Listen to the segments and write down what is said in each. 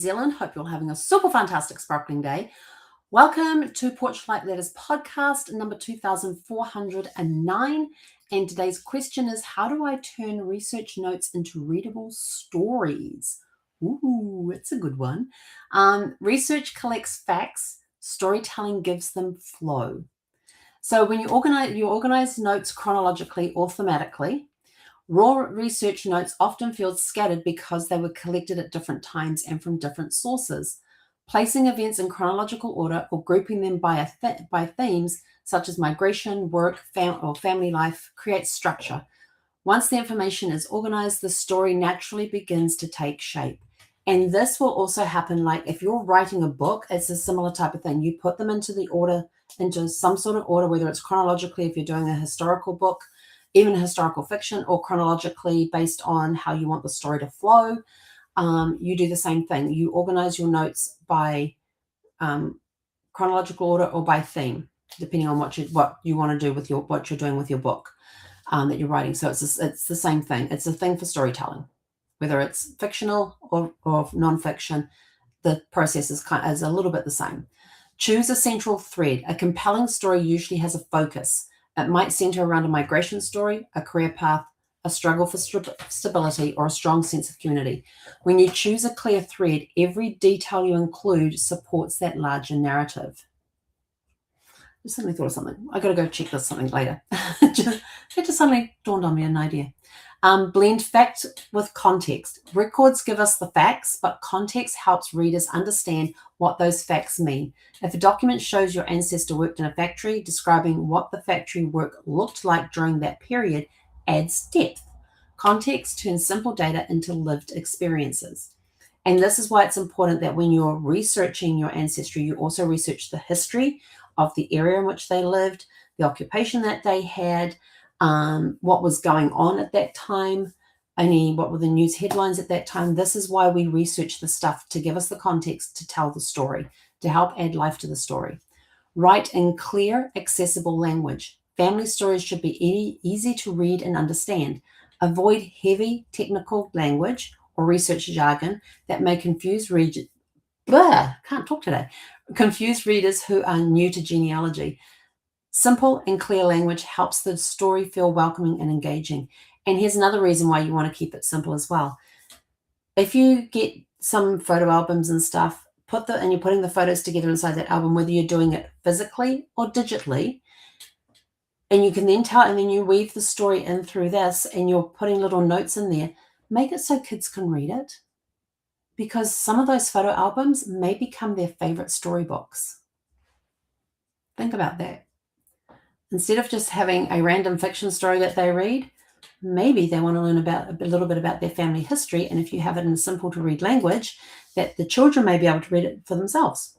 Zealand. Hope you're having a super fantastic sparkling day. Welcome to Porchlight Letters podcast number 2409. And today's question is, how do I turn research notes into readable stories? Ooh, it's a good one. Research collects facts. Storytelling gives them flow. So when you organize notes chronologically or thematically. Raw research notes often feel scattered because they were collected at different times and from different sources. Placing events in chronological order or grouping them by themes such as migration, work, or family life creates structure. Once the information is organized, the story naturally begins to take shape. And this will also happen like if you're writing a book, it's a similar type of thing. You put them into some sort of order, whether it's chronologically if you're doing a historical book, even historical fiction, or chronologically based on how you want the story to flow. You do the same thing. You organize your notes by chronological order or by theme, depending on what you want to do with what you're doing with your book that you're writing. So it's the same thing. It's a thing for storytelling, whether it's fictional or nonfiction. The process is a little bit the same. Choose a central thread. A compelling story usually has a focus. It might center around a migration story, a career path, a struggle for stability, or a strong sense of community. When you choose a clear thread, every detail you include supports that larger narrative. Just suddenly thought of something. I got to go check this something later. It just suddenly dawned on me an idea. Blend fact with context. Records give us the facts, but context helps readers understand what those facts mean. If a document shows your ancestor worked in a factory, describing what the factory work looked like during that period adds depth. Context turns simple data into lived experiences. And this is why it's important that when you're researching your ancestry, you also research the history of the area in which they lived, the occupation that they had, what was going on at that time, what were the news headlines at that time. This is why we research the stuff, to give us the context to tell the story, to help add life to the story. Write in clear, accessible language. Family stories should be easy to read and understand. Avoid heavy technical language or research jargon that may confuse readers who are new to genealogy. Simple and clear language helps the story feel welcoming and engaging. And here's another reason why you want to keep it simple as well. If you get some photo albums and stuff, and you're putting the photos together inside that album, whether you're doing it physically or digitally, and you can then and then you weave the story in through this, and you're putting little notes in there, make it so kids can read it. Because some of those photo albums may become their favorite storybooks. Think about that. Instead of just having a random fiction story that they read, maybe they want to learn a little bit about their family history. And if you have it in simple to read language, that the children may be able to read it for themselves.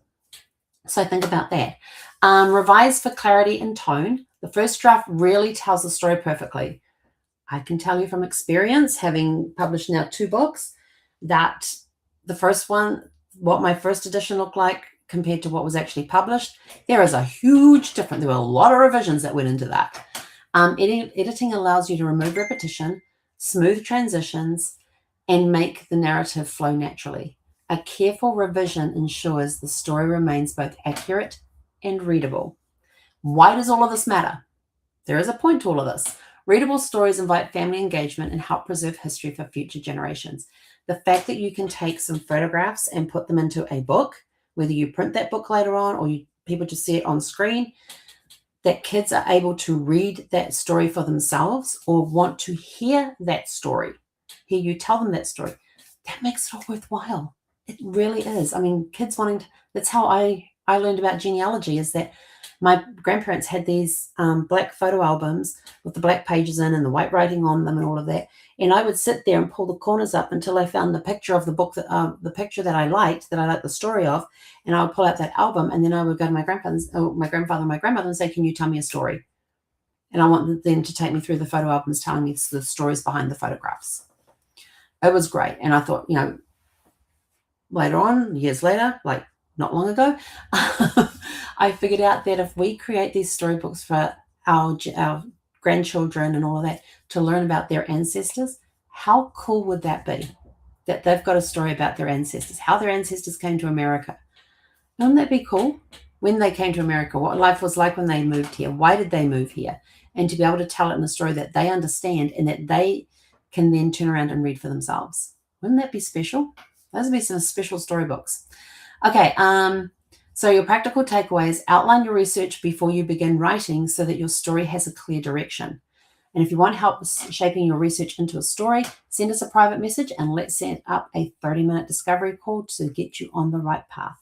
So think about that. Revise for clarity and tone. The first draft really tells the story perfectly. I can tell you from experience, having published now 2 books, that the first one, what my first edition looked like compared to what was actually published, there is a huge difference. There were a lot of revisions that went into that. Editing allows you to remove repetition, smooth transitions, and make the narrative flow naturally. A careful revision ensures the story remains both accurate and readable. Why does all of this matter? There is a point to all of this. Readable stories invite family engagement and help preserve history for future generations. The fact that you can take some photographs and put them into a book, whether you print that book later on or people just see it on screen, that kids are able to read that story for themselves or want to hear that story, hear you tell them that story, that makes it all worthwhile. It really is. I mean, kids that's how I learned about genealogy, is that my grandparents had these black photo albums with the black pages in and the white writing on them and all of that. And I would sit there and pull the corners up until I found the picture of the book, the picture that I liked the story of, and I would pull out that album, and then I would go to my grandfather and my grandmother and say, "Can you tell me a story?" And I want them to take me through the photo albums, telling me the stories behind the photographs. It was great. And I thought, later on, years later, like not long ago, I figured out that if we create these storybooks for our grandchildren and all of that to learn about their ancestors, how cool would that be? that they've got a story about their ancestors, how their ancestors came to America. Wouldn't that be cool? When they came to America, what life was like when they moved here, why did they move here? And to be able to tell it in a story that they understand and that they can then turn around and read for themselves. Wouldn't that be special? Those would be some special storybooks. Okay, so your practical takeaways: outline your research before you begin writing so that your story has a clear direction. And if you want help shaping your research into a story, send us a private message and let's set up a 30-minute discovery call to get you on the right path.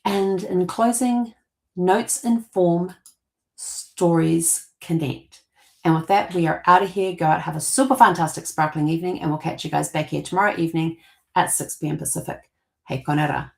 And in closing, notes inform, stories connect. And with that, we are out of here. Go out, have a super fantastic sparkling evening, and we'll catch you guys back here tomorrow evening at 6 p.m. Pacific. Hei konera.